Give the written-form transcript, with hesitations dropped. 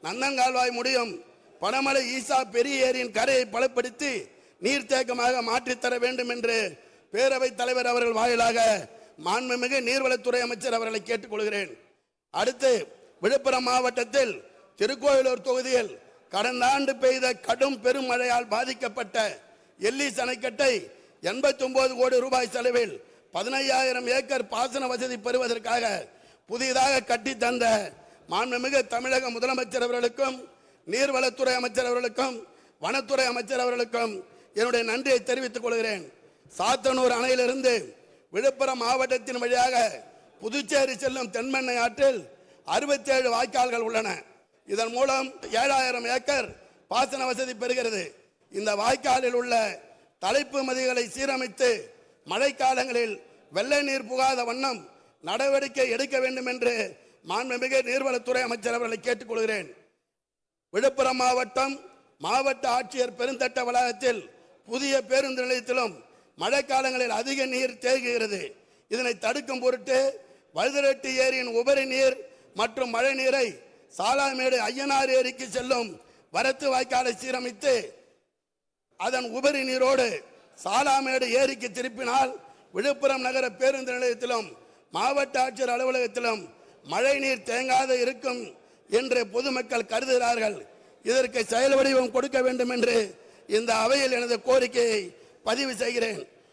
நந்தங்கால்வாய் முடியும் பனமலை ஈசா பெரிய ஏரியின் கரையை பலப்படுத்தி நீர்த்தேக்கமாக மாற்றித்தர வேண்டும் என்று பேரவைத் தலைவர் அவர்கள் வாயிலாக மாண்புமிகு நீர்வளத்துறை அமைச்சர் அவர்களை கேட்டுக்கொள்கிறேன். அடுத்து விழுப்புரம் மாவட்டத்தில் திருக்கோயிலூர் தொகுதியில் கடந்த ஆண்டு பெய்த கடும் பெருமழையால் பாதிக்கப்பட்ட எல்லிஸ் அணைக்கட்டை 89 கோடி ரூபாய் செலவில் 15,000 ஏக்கர் பாசன வசதி பெறுவதற்காக புதிதாக கட்டி தந்த மாண்புமிகு தமிழக முதலமைச்சர் அவர்களுக்கும் நீர்வளத்துறை அமைச்சர் அவர்களுக்கும் வனத்துறை அமைச்சர் அவர்களுக்கும் என்னுடைய நன்றியை தெரிவித்துக் கொள்கிறேன். சாத்தனூர் அணையிலிருந்து விழுப்புரம் மாவட்டத்தின் வழியாக புதுச்சேரி செல்லும் தென்மண்ணை ஆற்றில் 67 வாய்க்கால்கள் உள்ளன. இதன் மூலம் 7,000 ஏக்கர் பாசன வசதி பெறுகிறது. இந்த வாய்க்காலில் உள்ள தலைப்பு மதிகளை சீரமைத்து மழைக்காலங்களில் வெள்ள நீர் புகாத வண்ணம் நடவடிக்கை எடுக்க வேண்டும் என்று மாண்புமிகு நீர்வளத்துறை அமைச்சர் அவர்களை கேட்டுக்கொள்கிறேன். விழுப்புரம் மாவட்ட ஆட்சியர் பெருந்தட்ட வளாகத்தில் புதிய பேருந்து நிலையத்திலும் மழைக்காலங்களில் அதிக நீர் தேங்குகிறது. இதனை தடுக்கும் பொருட்டு வழுதரெட்டி ஏரியின் உபரி நீர் மற்றும் மழை நீரை சாலாமேடு ஐயனார் ஏரிக்கு செல்லும் வரத்து வாய்க்காலை சீரமைத்து அதன் உபரி நீரோடு சாலாமேடு ஏரிக்கு திருப்பினால் விழுப்புரம் நகர பேருந்து நிலையத்திலும் மாவட்ட ஆட்சியர் அலுவலகத்திலும் மழை நீர் தேங்காத இருக்கும் என்று பொதுமக்கள் கருதுகிறார்கள். இதற்கு செயல் வடிவம் கொடுக்க வேண்டும் என்று இந்த அவையில் எனது கோரிக்கையை பதிவு செய்கிறேன்.